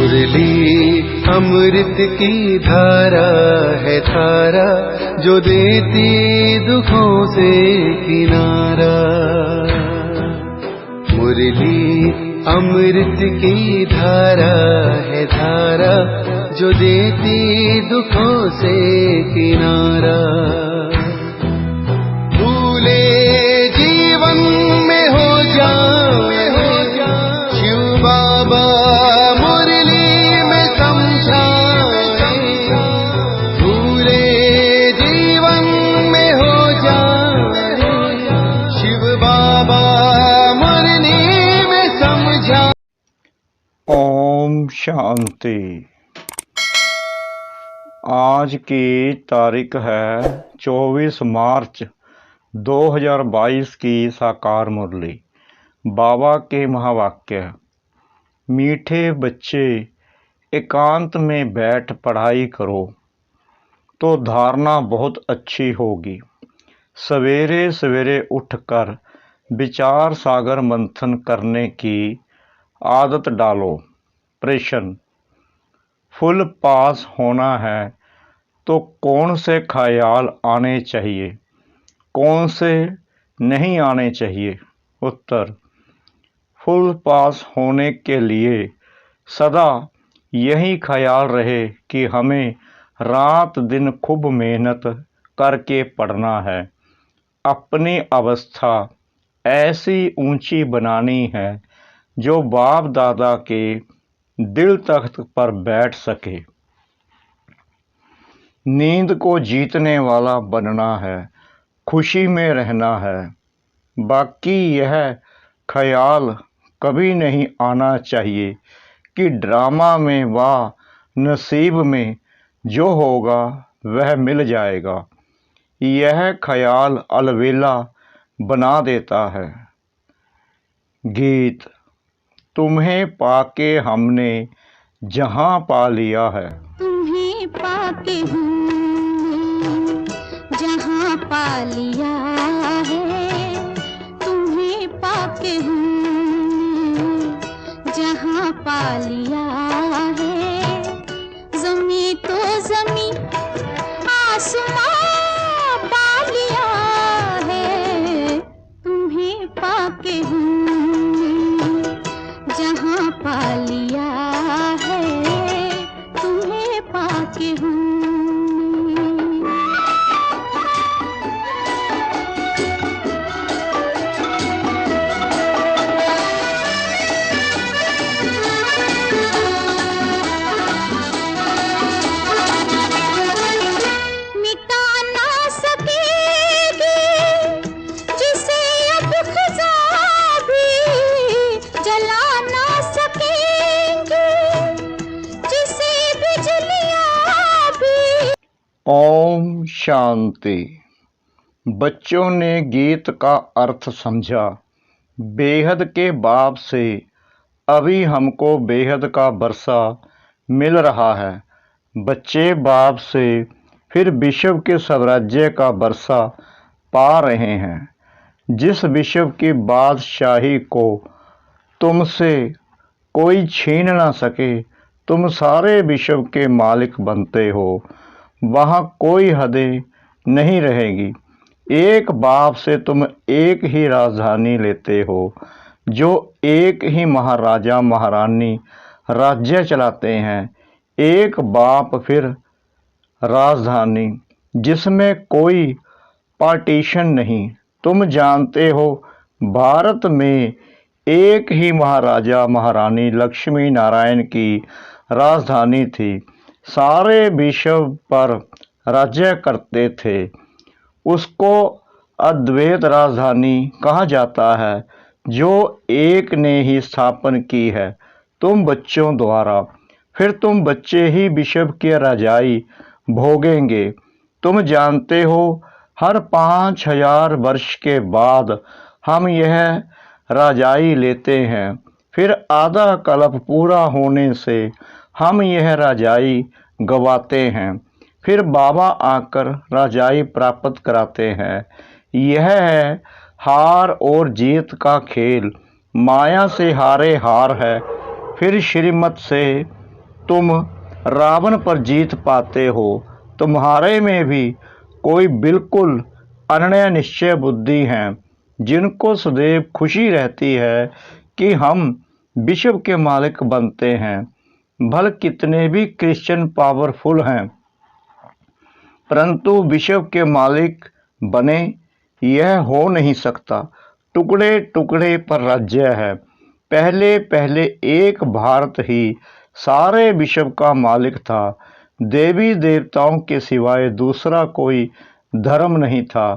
मुरली अमृत की धारा है धारा, जो देती दुखों से किनारा। मुरली अमृत की धारा है धारा, जो देती दुखों से किनारा। भूले जीवन में हो जाए शिव बाबा मुरली में समझाए। भूले जीवन में हो जाए शिव बाबा मुरली में समझाए। ओम शांति। आज की तारीख है 24 मार्च 2022 की साकार मुरली। बाबा के महावाक्य। मीठे बच्चे, एकांत में बैठ पढ़ाई करो तो धारणा बहुत अच्छी होगी। सवेरे सवेरे उठकर विचार सागर मंथन करने की आदत डालो। प्रश्न: फुल पास होना है तो कौन से ख्याल आने चाहिए, कौन से नहीं आने चाहिए? उत्तर: फुल पास होने के लिए सदा यही ख्याल रहे कि हमें रात दिन खूब मेहनत करके पढ़ना है, अपनी अवस्था ऐसी ऊंची बनानी है जो बाप दादा के दिल तख्त पर बैठ सके। नींद को जीतने वाला बनना है, खुशी में रहना है। बाकी यह ख्याल कभी नहीं आना चाहिए कि ड्रामा में व नसीब में जो होगा वह मिल जाएगा। यह ख्याल अलबेला बना देता है। गीत। तुम्हें पाके हमने जहां पा लिया है। तुम्हें पाके जहां पा लिया है। तुम्हें पाके जहां पा लिया है। ज़मीं तो ज़मीं आसमां पा लिया है। तुम्हें पाके जहां पा लिया है। तुम्हें पाके ओम शांति। बच्चों ने गीत का अर्थ समझा। बेहद के बाप से अभी हमको बेहद का बरसा मिल रहा है। बच्चे बाप से फिर विश्व के साम्राज्य का बरसा पा रहे हैं। जिस विश्व की बादशाही को तुमसे कोई छीन ना सके, तुम सारे विश्व के मालिक बनते हो। वहाँ कोई हदें नहीं रहेगी। एक बाप से तुम एक ही राजधानी लेते हो, जो एक ही महाराजा महारानी राज्य चलाते हैं। एक बाप फिर राजधानी, जिसमें कोई पार्टीशन नहीं। तुम जानते हो भारत में एक ही महाराजा महारानी लक्ष्मी नारायण की राजधानी थी। सारे विश्व पर राज्य करते थे। उसको अद्वैत राजधानी कहा जाता है, जो एक ने ही स्थापन की है, तुम बच्चों द्वारा। फिर तुम बच्चे ही विश्व की राजाई भोगेंगे। तुम जानते हो हर 5000 वर्ष के बाद हम यह राजाई लेते हैं। फिर आधा कल्प पूरा होने से हम यह राजाई गवाते हैं। फिर बाबा आकर राजाई प्राप्त कराते हैं। यह है हार और जीत का खेल। माया से हारे हार है, फिर श्रीमत से तुम रावण पर जीत पाते हो। तुम्हारे में भी कोई बिल्कुल अनन्य निश्चय बुद्धि हैं, जिनको सदैव खुशी रहती है कि हम विश्व के मालिक बनते हैं। भले कितने भी क्रिश्चियन पावरफुल हैं, परंतु विश्व के मालिक बने यह हो नहीं सकता। टुकड़े टुकड़े पर राज्य है। पहले पहले एक भारत ही सारे विश्व का मालिक था। देवी देवताओं के सिवाय दूसरा कोई धर्म नहीं था।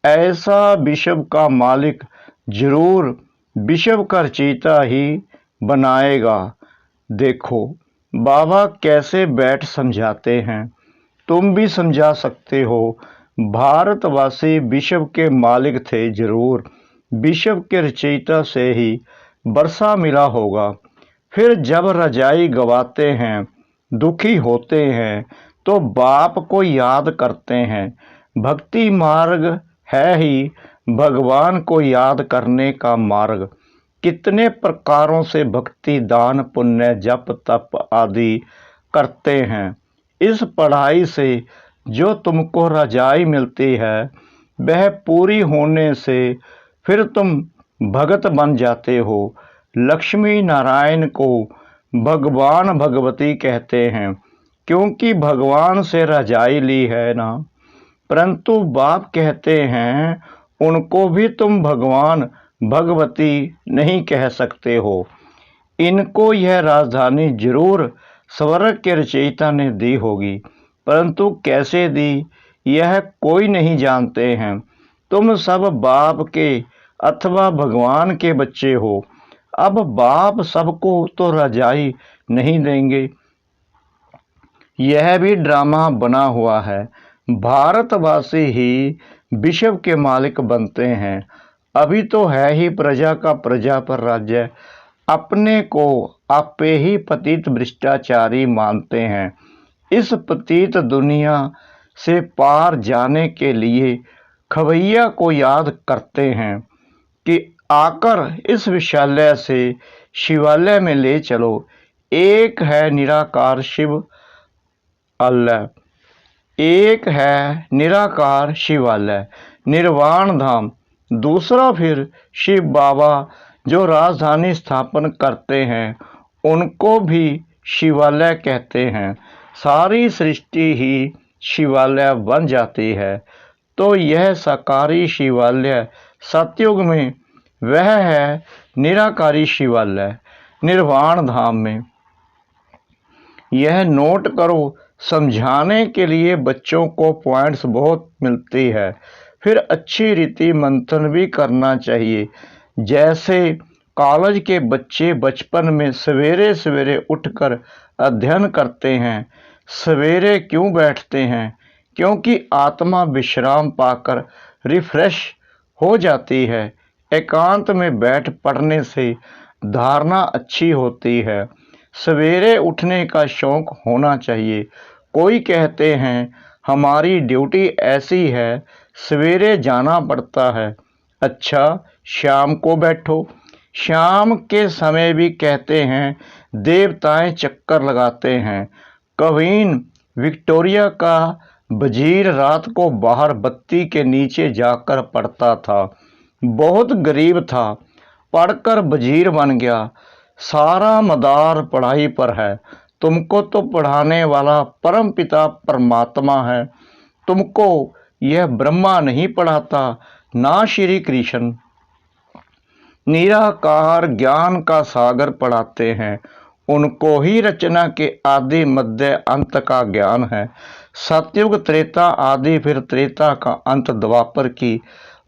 ऐसा विश्व का मालिक जरूर विश्व का रचयिता ही बनाएगा। देखो बाबा कैसे बैठ समझाते हैं, तुम भी समझा सकते हो। भारतवासी विश्व के मालिक थे जरूर, विश्व के रचयिता से ही वर्षा मिला होगा। फिर जब रजाई गवाते हैं, दुखी होते हैं, तो बाप को याद करते हैं। भक्ति मार्ग है ही भगवान को याद करने का मार्ग। कितने प्रकारों से भक्ति, दान, पुण्य, जप, तप आदि करते हैं। इस पढ़ाई से जो तुमको रजाई मिलती है, वह पूरी होने से फिर तुम भगत बन जाते हो। लक्ष्मी नारायण को भगवान भगवती कहते हैं, क्योंकि भगवान से रजाई ली है ना। परंतु बाप कहते हैं उनको भी तुम भगवान भगवती नहीं कह सकते हो। इनको यह राजधानी जरूर स्वर्ग के रचयिता ने दी होगी, परंतु कैसे दी यह कोई नहीं जानते हैं। तुम सब बाप के अथवा भगवान के बच्चे हो। अब बाप सबको तो रजाई नहीं देंगे, यह भी ड्रामा बना हुआ है। भारतवासी ही विश्व के मालिक बनते हैं। अभी तो है ही प्रजा का प्रजा पर राज्य। अपने को आपे ही पतित भ्रष्टाचारी मानते हैं। इस पतित दुनिया से पार जाने के लिए खवैया को याद करते हैं कि आकर इस विशालय से शिवालय में ले चलो। एक है निराकार शिव अल्लाह, एक है निराकार शिवालय निर्वाण धाम, दूसरा फिर शिव बाबा जो राजधानी स्थापन करते हैं, उनको भी शिवालय कहते हैं। सारी सृष्टि ही शिवालय बन जाती है। तो यह साकारी शिवालय सतयुग में वह है निराकारी शिवालय निर्वाण धाम में। यह नोट करो, समझाने के लिए बच्चों को पॉइंट्स बहुत मिलती है। फिर अच्छी रीति मंथन भी करना चाहिए। जैसे कॉलेज के बच्चे बचपन में सवेरे सवेरे उठकर अध्ययन करते हैं। सवेरे क्यों बैठते हैं? क्योंकि आत्मा विश्राम पाकर रिफ्रेश हो जाती है। एकांत में बैठ पढ़ने से धारणा अच्छी होती है। सवेरे उठने का शौक होना चाहिए। कोई कहते हैं हमारी ड्यूटी ऐसी है, सवेरे जाना पड़ता है। अच्छा, शाम को बैठो। शाम के समय भी कहते हैं देवताएं चक्कर लगाते हैं। क्वीन विक्टोरिया का वजीर रात को बाहर बत्ती के नीचे जाकर पढ़ता था। बहुत गरीब था, पढ़कर वजीर बन गया। सारा मदार पढ़ाई पर है। तुमको तो पढ़ाने वाला परम पिता परमात्मा है। तुमको यह ब्रह्मा नहीं पढ़ाता, ना श्री कृष्ण। निराकार ज्ञान का सागर पढ़ाते हैं। उनको ही रचना के आदि मध्य अंत का ज्ञान है। सतयुग त्रेता आदि, फिर त्रेता का अंत, द्वापर की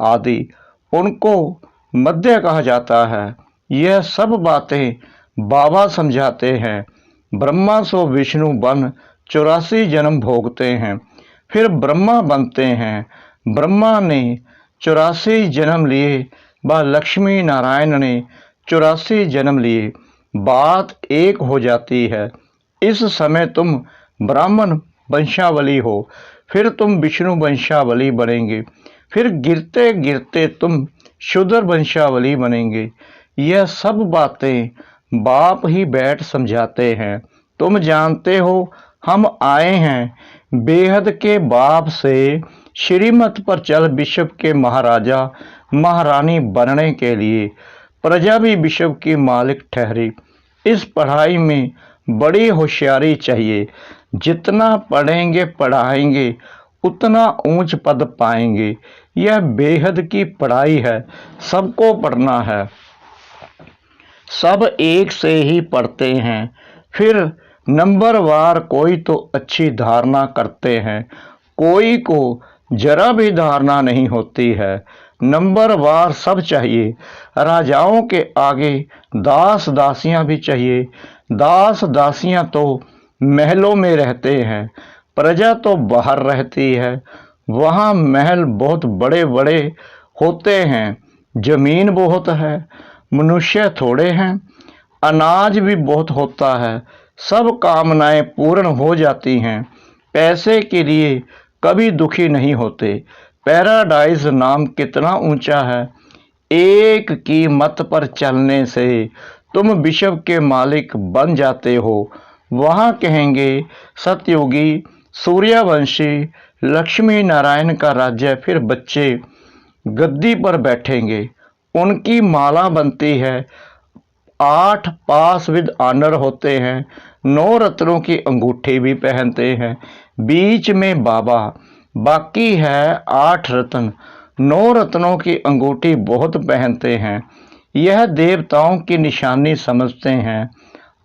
आदि, उनको मध्य कहा जाता है। यह सब बातें बाबा समझाते हैं। ब्रह्मा सो विष्णु बन 84 जन्म भोगते हैं, फिर ब्रह्मा बनते हैं। ब्रह्मा ने 84 जन्म लिए, व लक्ष्मी नारायण ने 84 जन्म लिए। बात एक हो जाती है। इस समय तुम ब्राह्मण वंशावली हो, फिर तुम विष्णु वंशावली बनेंगे, फिर गिरते गिरते तुम शूद्र वंशावली बनेंगे। यह सब बातें बाप ही बैठ समझाते हैं। तुम जानते हो हम आए हैं बेहद के बाप से श्रीमत पर चल विश्व के महाराजा महारानी बनने के लिए। प्रजा भी विश्व की मालिक ठहरी। इस पढ़ाई में बड़ी होशियारी चाहिए। जितना पढ़ेंगे पढ़ाएंगे उतना ऊंच पद पाएंगे। यह बेहद की पढ़ाई है, सबको पढ़ना है। सब एक से ही पढ़ते हैं, फिर नंबरवार कोई तो अच्छी धारणा करते हैं, कोई को जरा भी धारणा नहीं होती है। नंबरवार सब चाहिए। राजाओं के आगे दास दासियां भी चाहिए। दास दासियां तो महलों में रहते हैं, प्रजा तो बाहर रहती है। वहाँ महल बहुत बड़े बड़े होते हैं, जमीन बहुत है, मनुष्य थोड़े हैं, अनाज भी बहुत होता है, सब कामनाएं पूर्ण हो जाती हैं। पैसे के लिए कभी दुखी नहीं होते। पैराडाइज नाम कितना ऊंचा है। एक की मत पर चलने से तुम विश्व के मालिक बन जाते हो। वहाँ कहेंगे सतयुगी सूर्यवंशी लक्ष्मी नारायण का राज्य। फिर बच्चे गद्दी पर बैठेंगे, उनकी माला बनती है। 8 पास विद ऑनर होते हैं, 9 रत्नों की अंगूठी भी पहनते हैं। बीच में बाबा, बाकी है 8 रत्न। 9 रत्नों की अंगूठी बहुत पहनते हैं। यह देवताओं की निशानी समझते हैं,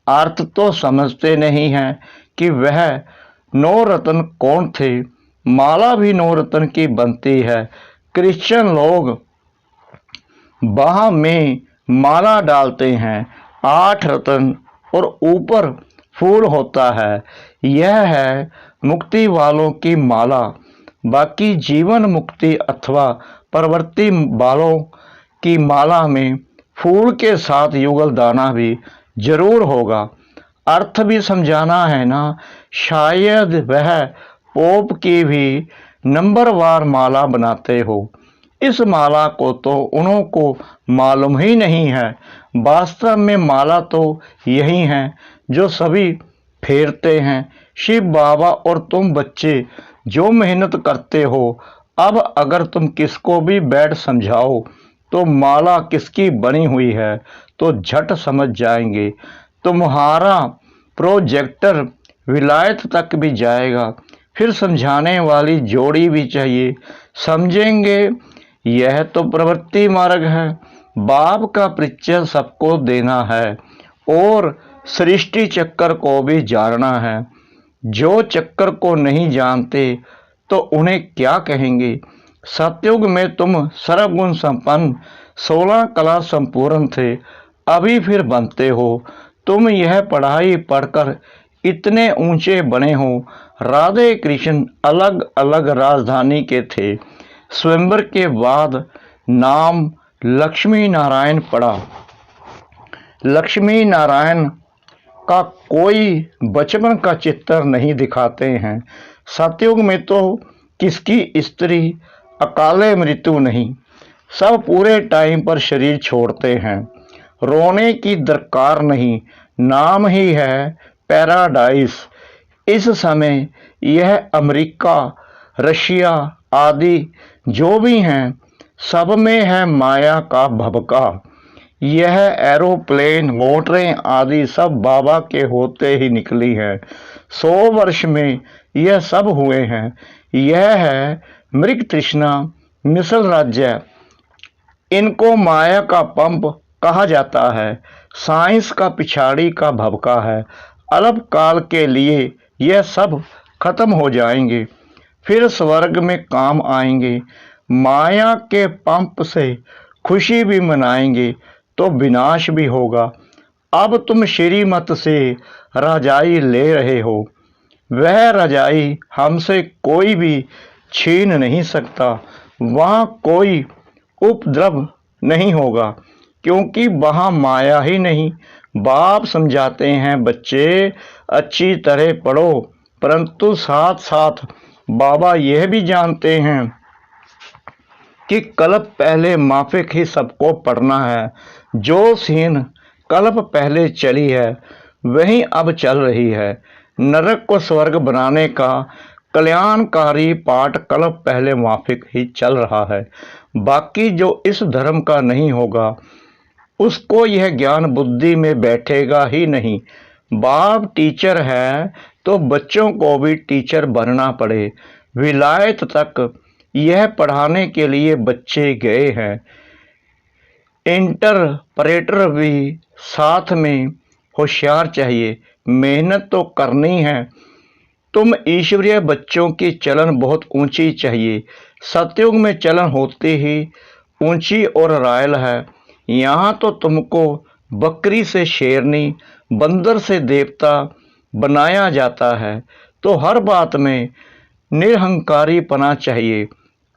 अर्थ तो समझते नहीं हैं कि वह 9 रत्न कौन थे। माला भी 9 रत्न की बनती है। क्रिश्चियन लोग बाह में माला डालते हैं, 8 रत्न और ऊपर फूल होता है। यह है मुक्ति वालों की माला। बाकी जीवन मुक्ति अथवा प्रवृत्ति वालों की माला में फूल के साथ युगल दाना भी जरूर होगा। अर्थ भी समझाना है ना। शायद वह पोप की भी नंबरवार माला बनाते हो। इस माला को तो उन्हों को मालूम ही नहीं है। वास्तव में माला तो यही है जो सभी फेरते हैं। शिव बाबा और तुम बच्चे जो मेहनत करते हो, अब अगर तुम किसको भी बैठ समझाओ तो माला किसकी बनी हुई है तो झट समझ जाएंगे। तुम्हारा प्रोजेक्टर विलायत तक भी जाएगा। फिर समझाने वाली जोड़ी भी चाहिए, समझेंगे। यह तो प्रवृत्ति मार्ग है। बाप का परिचय सबको देना है और सृष्टि चक्कर को भी जानना है। जो चक्कर को नहीं जानते तो उन्हें क्या कहेंगे। सतयुग में तुम सर्वगुण संपन्न 16 कला संपूर्ण थे, अभी फिर बनते हो। तुम यह पढ़ाई पढ़कर इतने ऊंचे बने हो। राधे कृष्ण अलग अलग राजधानी के थे। स्वयंवर के बाद नाम लक्ष्मी नारायण पड़ा। लक्ष्मी नारायण का कोई बचपन का चित्र नहीं दिखाते हैं। सतयुग में तो किसकी स्त्री अकाले मृत्यु नहीं, सब पूरे टाइम पर शरीर छोड़ते हैं। रोने की दरकार नहीं, नाम ही है पैराडाइस। इस समय यह अमेरिका, रशिया आदि जो भी हैं, सब में है माया का भभका। यह एरोप्लेन, मोटरें आदि सब बाबा के होते ही निकली है। 100 वर्ष में यह सब हुए हैं। यह है मृग तृष्णा, मिसल राज्य। इनको माया का पंप कहा जाता है। साइंस का पिछाड़ी का भभका है। अल्प काल के लिए यह सब खत्म हो जाएंगे, फिर स्वर्ग में काम आएंगे। माया के पंप से खुशी भी मनाएंगे तो विनाश भी होगा। अब तुम श्रीमत से रजाई ले रहे हो, वह रजाई हमसे कोई भी छीन नहीं सकता। वहाँ कोई उपद्रव नहीं होगा, क्योंकि वहाँ माया ही नहीं। बाप समझाते हैं, बच्चे अच्छी तरह पढ़ो, परंतु साथ साथ बाबा यह भी जानते हैं कि कल्प पहले माफिक ही सबको पढ़ना है। जो सीन कल्प पहले चली है वही अब चल रही है। नरक को स्वर्ग बनाने का कल्याणकारी पाठ कल्प पहले माफिक ही चल रहा है। बाकी जो इस धर्म का नहीं होगा उसको यह ज्ञान बुद्धि में बैठेगा ही नहीं। बाप टीचर है तो बच्चों को भी टीचर बनना पड़े। विलायत तक यह पढ़ाने के लिए बच्चे गए हैं। इंटरप्रेटर भी साथ में होशियार चाहिए। मेहनत तो करनी है। तुम ईश्वरीय बच्चों की चलन बहुत ऊंची चाहिए। सतयुग में चलन होती ही ऊंची और रायल है। यहाँ तो तुमको बकरी से शेरनी, बंदर से देवता बनाया जाता है। तो हर बात में निरहंकारीपना चाहिए।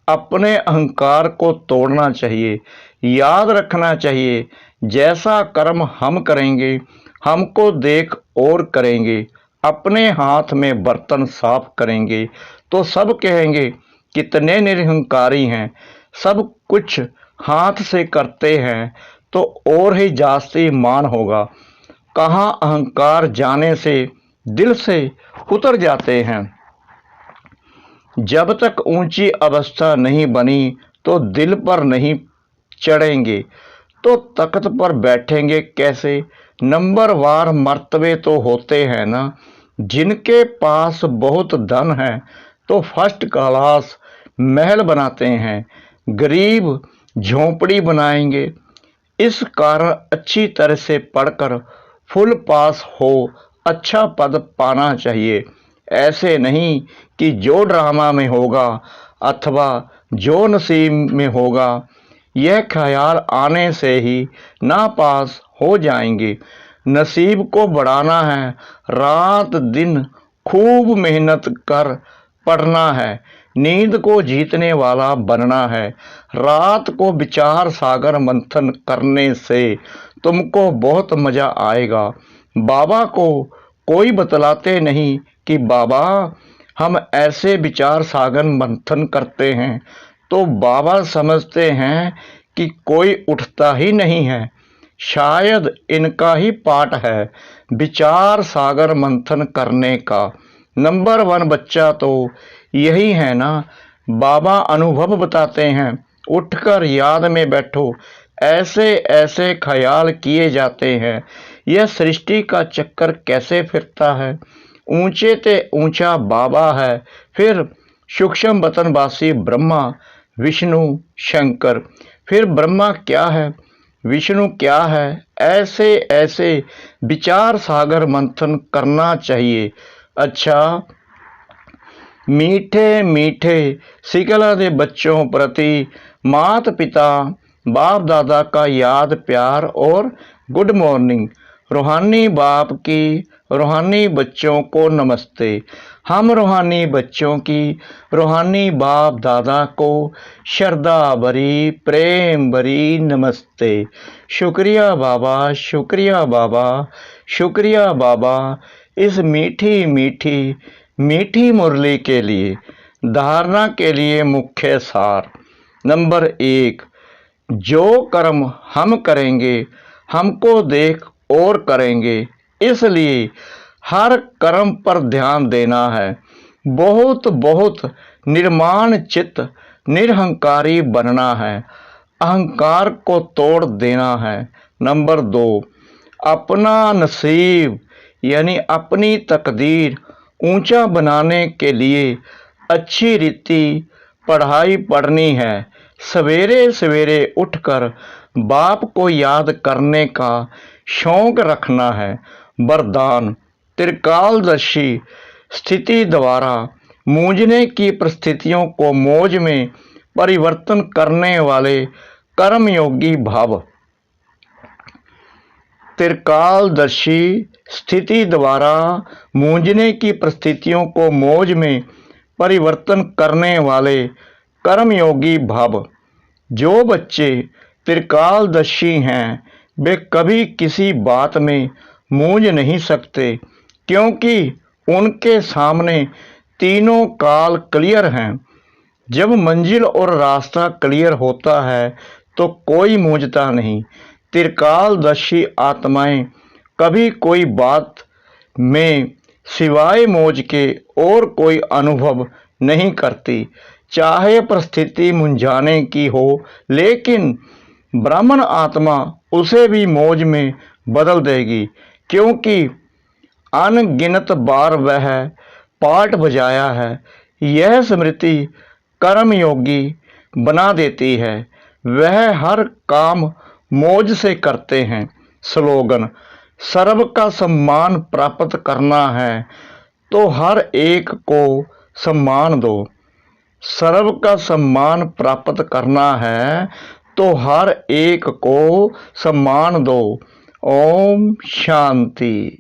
अपने अहंकार को तोड़ना चाहिए। याद रखना चाहिए, जैसा कर्म हम करेंगे हमको देख और करेंगे। अपने हाथ में बर्तन साफ करेंगे तो सब कहेंगे कितने निरहंकारी हैं। सब कुछ हाथ से करते हैं तो और ही जास्ती मान होगा। कहाँ अहंकार जाने से दिल से उतर जाते हैं। जब तक ऊंची अवस्था नहीं बनी तो दिल पर नहीं चढ़ेंगे तो तख्त पर बैठेंगे कैसे। नंबरवार मर्तबे तो होते हैं ना। जिनके पास बहुत धन है तो फर्स्ट क्लास महल बनाते हैं, गरीब झोंपड़ी बनाएंगे। इस कारण अच्छी तरह से पढ़कर फुल पास हो अच्छा पद पाना चाहिए। ऐसे नहीं कि जो ड्रामा में होगा अथवा जो नसीब में होगा यह ख्याल आने से ही नापास हो जाएंगे। नसीब को बढ़ाना है, रात दिन खूब मेहनत कर पढ़ना है। नींद को जीतने वाला बनना है। रात को विचार सागर मंथन करने से तुमको बहुत मजा आएगा। बाबा को कोई बतलाते नहीं कि बाबा हम ऐसे विचार सागर मंथन करते हैं, तो बाबा समझते हैं कि कोई उठता ही नहीं है। शायद इनका ही पाठ है विचार सागर मंथन करने का। नंबर 1 बच्चा तो यही है ना। बाबा अनुभव बताते हैं, उठकर याद में बैठो। ऐसे ऐसे ख्याल किए जाते हैं। यह सृष्टि का चक्कर कैसे फिरता है। ऊंचे ते ऊंचा बाबा है, फिर सूक्ष्म वतनवासी ब्रह्मा, विष्णु, शंकर। फिर ब्रह्मा क्या है, विष्णु क्या है। ऐसे ऐसे विचार सागर मंथन करना चाहिए। अच्छा, मीठे मीठे सिकला दे बच्चों प्रति माता पिता बाप दादा का याद प्यार और गुड मॉर्निंग। रूहानी बाप की रूहानी बच्चों को नमस्ते। हम रूहानी बच्चों की रूहानी बाप दादा को श्रद्धा भरी प्रेम भरी नमस्ते। शुक्रिया बाबा, शुक्रिया बाबा, शुक्रिया बाबा इस मीठी मीठी मीठी मुरली के लिए। धारणा के लिए मुख्य सार। नंबर 1, जो कर्म हम करेंगे हमको देख और करेंगे, इसलिए हर कर्म पर ध्यान देना है। बहुत बहुत निर्माण चित्त निरहंकारी बनना है। अहंकार को तोड़ देना है। नंबर 2, अपना नसीब यानी अपनी तकदीर ऊंचा बनाने के लिए अच्छी रीति पढ़ाई पढ़नी है। सवेरे सवेरे उठकर बाप को याद करने का शौक रखना है। वरदान, त्रिकालदर्शी स्थिति द्वारा मूंझने की परिस्थितियों को मौज में परिवर्तन करने वाले कर्मयोगी भाव। त्रिकालदर्शी स्थिति द्वारा मूंझने की परिस्थितियों को मौज में परिवर्तन करने वाले कर्मयोगी भाव। जो बच्चे त्रिकालदर्शी हैं वे कभी किसी बात में मूंझ नहीं सकते, क्योंकि उनके सामने तीनों काल क्लियर हैं। जब मंजिल और रास्ता क्लियर होता है तो कोई मूंझता नहीं। त्रिकालदर्शी आत्माएं कभी कोई बात में सिवाय मौज के और कोई अनुभव नहीं करती, चाहे परिस्थिति मुंझाने की हो, लेकिन ब्राह्मण आत्मा उसे भी मौज में बदल देगी, क्योंकि अनगिनत बार वह पाठ बजाया है। यह स्मृति कर्मयोगी बना देती है, वह हर काम मौज से करते हैं। स्लोगन: सर्व का सम्मान प्राप्त करना है तो हर एक को सम्मान दो। सर्व का सम्मान प्राप्त करना है तो हर एक को सम्मान दो। ओम शांति।